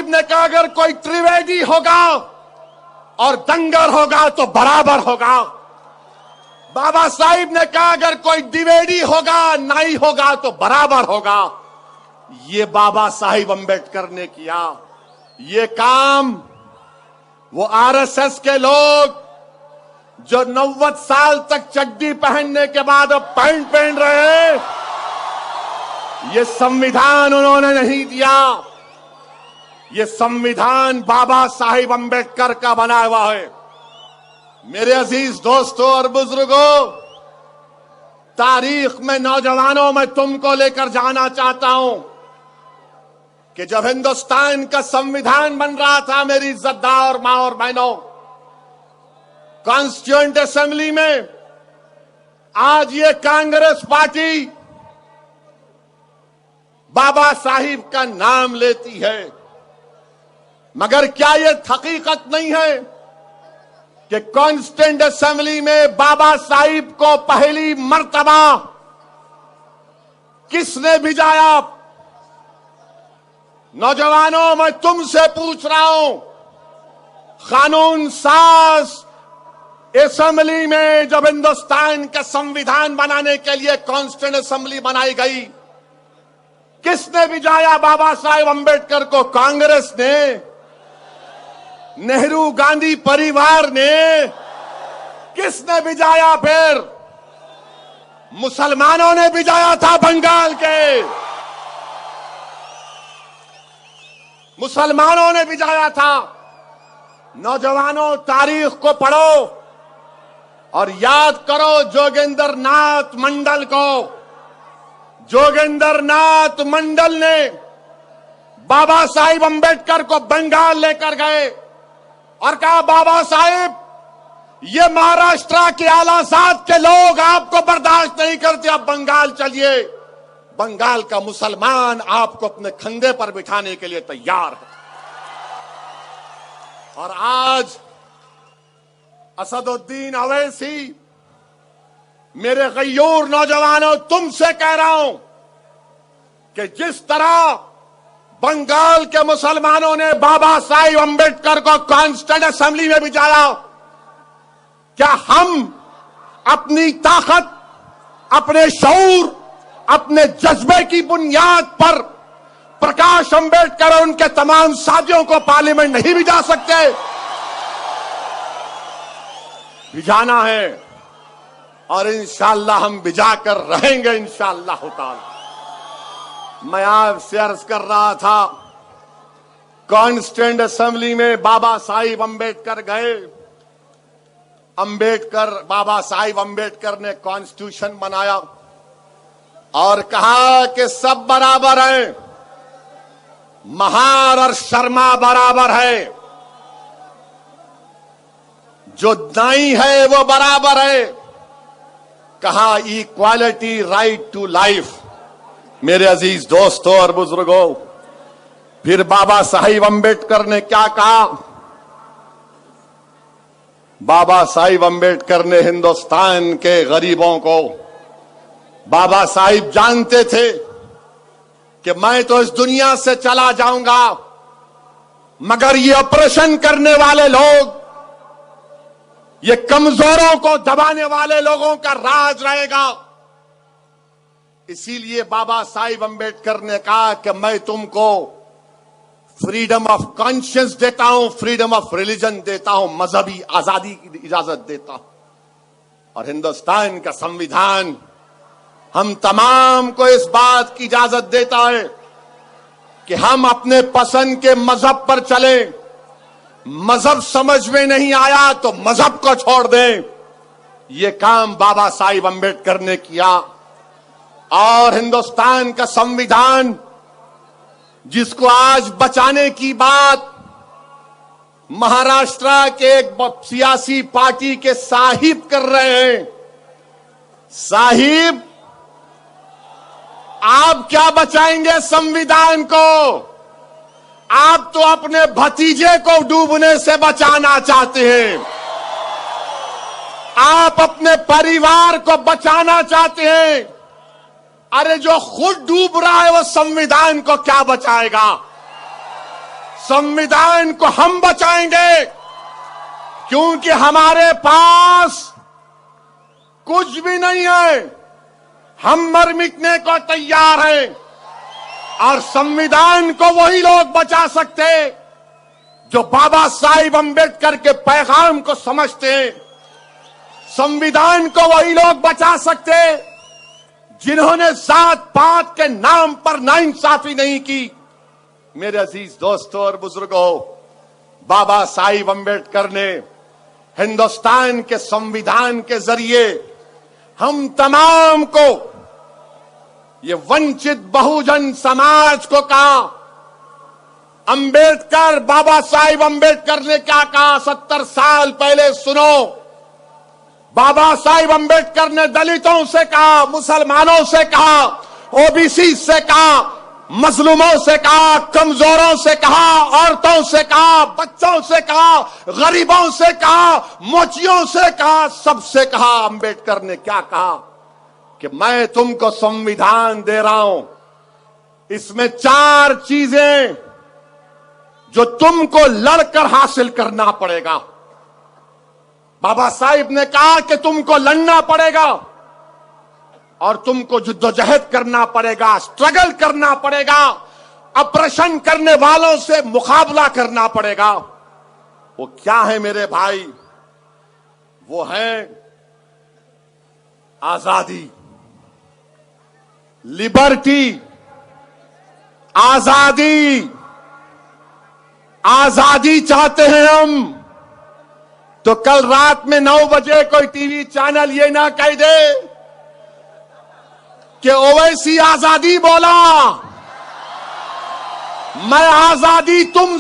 साहिब ने कहा अगर कोई त्रिवेदी होगा और दंगर होगा तो बराबर होगा। बाबा साहिब ने कहा अगर कोई द्विवेदी होगा, नाई होगा तो बराबर होगा। ये बाबा साहिब अंबेडकर ने किया। ये काम वो आरएसएस के लोग जो 90 साल तक चड्डी पहनने के बाद अब पैंट पहन रहे हैं, ये संविधान उन्होंने नहीं दिया। ये संविधान बाबा साहिब अंबेडकर का बना हुआ है। मेरे अजीज दोस्तों और बुजुर्गों, तारीख में नौजवानों में तुमको लेकर जाना चाहता हूं कि जब हिंदुस्तान का संविधान बन रहा था, मेरी इज्जतदार मां और बहनों, कॉन्स्टिट्यूएंट असेंबली में आज ये कांग्रेस पार्टी बाबा साहिब का नाम लेती है, मगर क्या ये हकीकत नहीं है कि कॉन्स्टिट्यूएंट असेंबली में बाबा साहिब को पहली मर्तबा किसने भिजाया? नौजवानों, मैं तुमसे पूछ रहा हूं, कानून साज असेंबली में जब हिंदुस्तान का संविधान बनाने के लिए कॉन्स्टिट्यूएंट असेंबली बनाई गई, किसने भिजाया बाबा साहेब अंबेडकर को? कांग्रेस ने, नेहरू गांधी परिवार ने, किसने भिजाया? फिर मुसलमानों ने भिजाया था। बंगाल के मुसलमानों ने भिजाया था। नौजवानों, तारीख को पढ़ो और याद करो जोगेंद्र नाथ मंडल को। जोगेंद्र नाथ मंडल ने बाबा साहिब अंबेडकर को बंगाल लेकर गए और कहा, बाबा साहिब, ये महाराष्ट्र के आलासाद के लोग आपको बर्दाश्त नहीं करते, आप बंगाल चलिए। बंगाल का मुसलमान आपको अपने कंधे पर बिठाने के लिए तैयार है। और आज असदुद्दीन अवैसी, मेरे गय्यूर नौजवानों, तुमसे कह रहा हूं कि जिस तरह बंगाल के मुसलमानों ने बाबा साहिब अंबेडकर को कॉन्स्टिट्यूएंट असेंबली में भिजाया, क्या हम अपनी ताकत, अपने शऊर, अपने जज्बे की बुनियाद पर प्रकाश अंबेडकर और उनके तमाम साथियों को पार्लियामेंट नहीं भिजा सकते? भिजाना है और इंशाअल्लाह हम भिजा कर रहेंगे इंशाअल्लाह ताला। मैं आपसे अर्ज कर रहा था, कॉन्स्टिट्यूएंट असेंबली में बाबा साहिब अंबेडकर गए। बाबा साहिब अंबेडकर ने कॉन्स्टिट्यूशन बनाया और कहा कि सब बराबर हैं, महार और शर्मा बराबर है, जो नाई है वो बराबर है। कहा इक्वालिटी, राइट टू लाइफ। मेरे अजीज दोस्तों और बुजुर्गों, फिर बाबा साहिब अंबेडकर ने क्या कहा? बाबा साहिब अंबेडकर ने हिंदुस्तान के गरीबों को, बाबा साहिब जानते थे कि मैं तो इस दुनिया से चला जाऊंगा, मगर ये ऑपरेशन करने वाले लोग, ये कमजोरों को दबाने वाले लोगों का राज रहेगा। इसीलिए बाबा साहिब अंबेडकर ने कहा कि मैं तुमको फ्रीडम ऑफ कॉन्शियंस देता हूं, फ्रीडम ऑफ रिलीजन देता हूं, मजहबी आजादी की इजाजत देता हूं। और हिंदुस्तान का संविधान हम तमाम को इस बात की इजाजत देता है कि हम अपने पसंद के मजहब पर चलें। मजहब समझ में नहीं आया तो मजहब को छोड़ दें। ये काम बाबा साहिब अंबेडकर ने किया। और हिंदुस्तान का संविधान, जिसको आज बचाने की बात महाराष्ट्र के एक सियासी पार्टी के साहिब कर रहे हैं, साहिब आप क्या बचाएंगे संविधान को? आप तो अपने भतीजे को डूबने से बचाना चाहते हैं, आप अपने परिवार को बचाना चाहते हैं। अरे जो खुद डूब रहा है वो संविधान को क्या बचाएगा? संविधान को हम बचाएंगे, क्योंकि हमारे पास कुछ भी नहीं है। हम मर मिटने को तैयार हैं और संविधान को वही लोग बचा सकते जो बाबा साहिब अंबेडकर के पैगाम को समझते हैं। संविधान को वही लोग बचा सकते जिन्होंने जात पात के नाम पर नाइंसाफी नहीं की। मेरे अजीज दोस्तों और बुजुर्गों, बाबा साहिब अंबेडकर ने हिंदुस्तान के संविधान के जरिए हम तमाम को, ये वंचित बहुजन समाज को कहा। अंबेडकर, बाबा साहिब अंबेडकर ने क्या कहा 70 साल पहले सुनो। बाबा साहिब अंबेडकर ने दलितों से कहा, मुसलमानों से कहा, ओबीसी से कहा, मजलूमों से कहा, कमजोरों से कहा, औरतों से कहा, बच्चों से कहा, गरीबों से कहा, मोचियों से कहा, सबसे कहा। अंबेडकर ने क्या कहा कि मैं तुमको संविधान दे रहा हूं, इसमें 4 चीजें जो तुमको लड़कर हासिल करना पड़ेगा। बाबा साहिब ने कहा कि तुमको लड़ना पड़ेगा और तुमको जद्दोजहद करना पड़ेगा, स्ट्रगल करना पड़ेगा, ऑपरेशन करने वालों से मुकाबला करना पड़ेगा। वो क्या है मेरे भाई? वो है आजादी, लिबर्टी, आजादी। आजादी चाहते हैं हम तो कल रात में 9 बजे कोई टीवी चैनल ये ना कह दे कि ओवैसी आजादी बोला। मैं आजादी तुम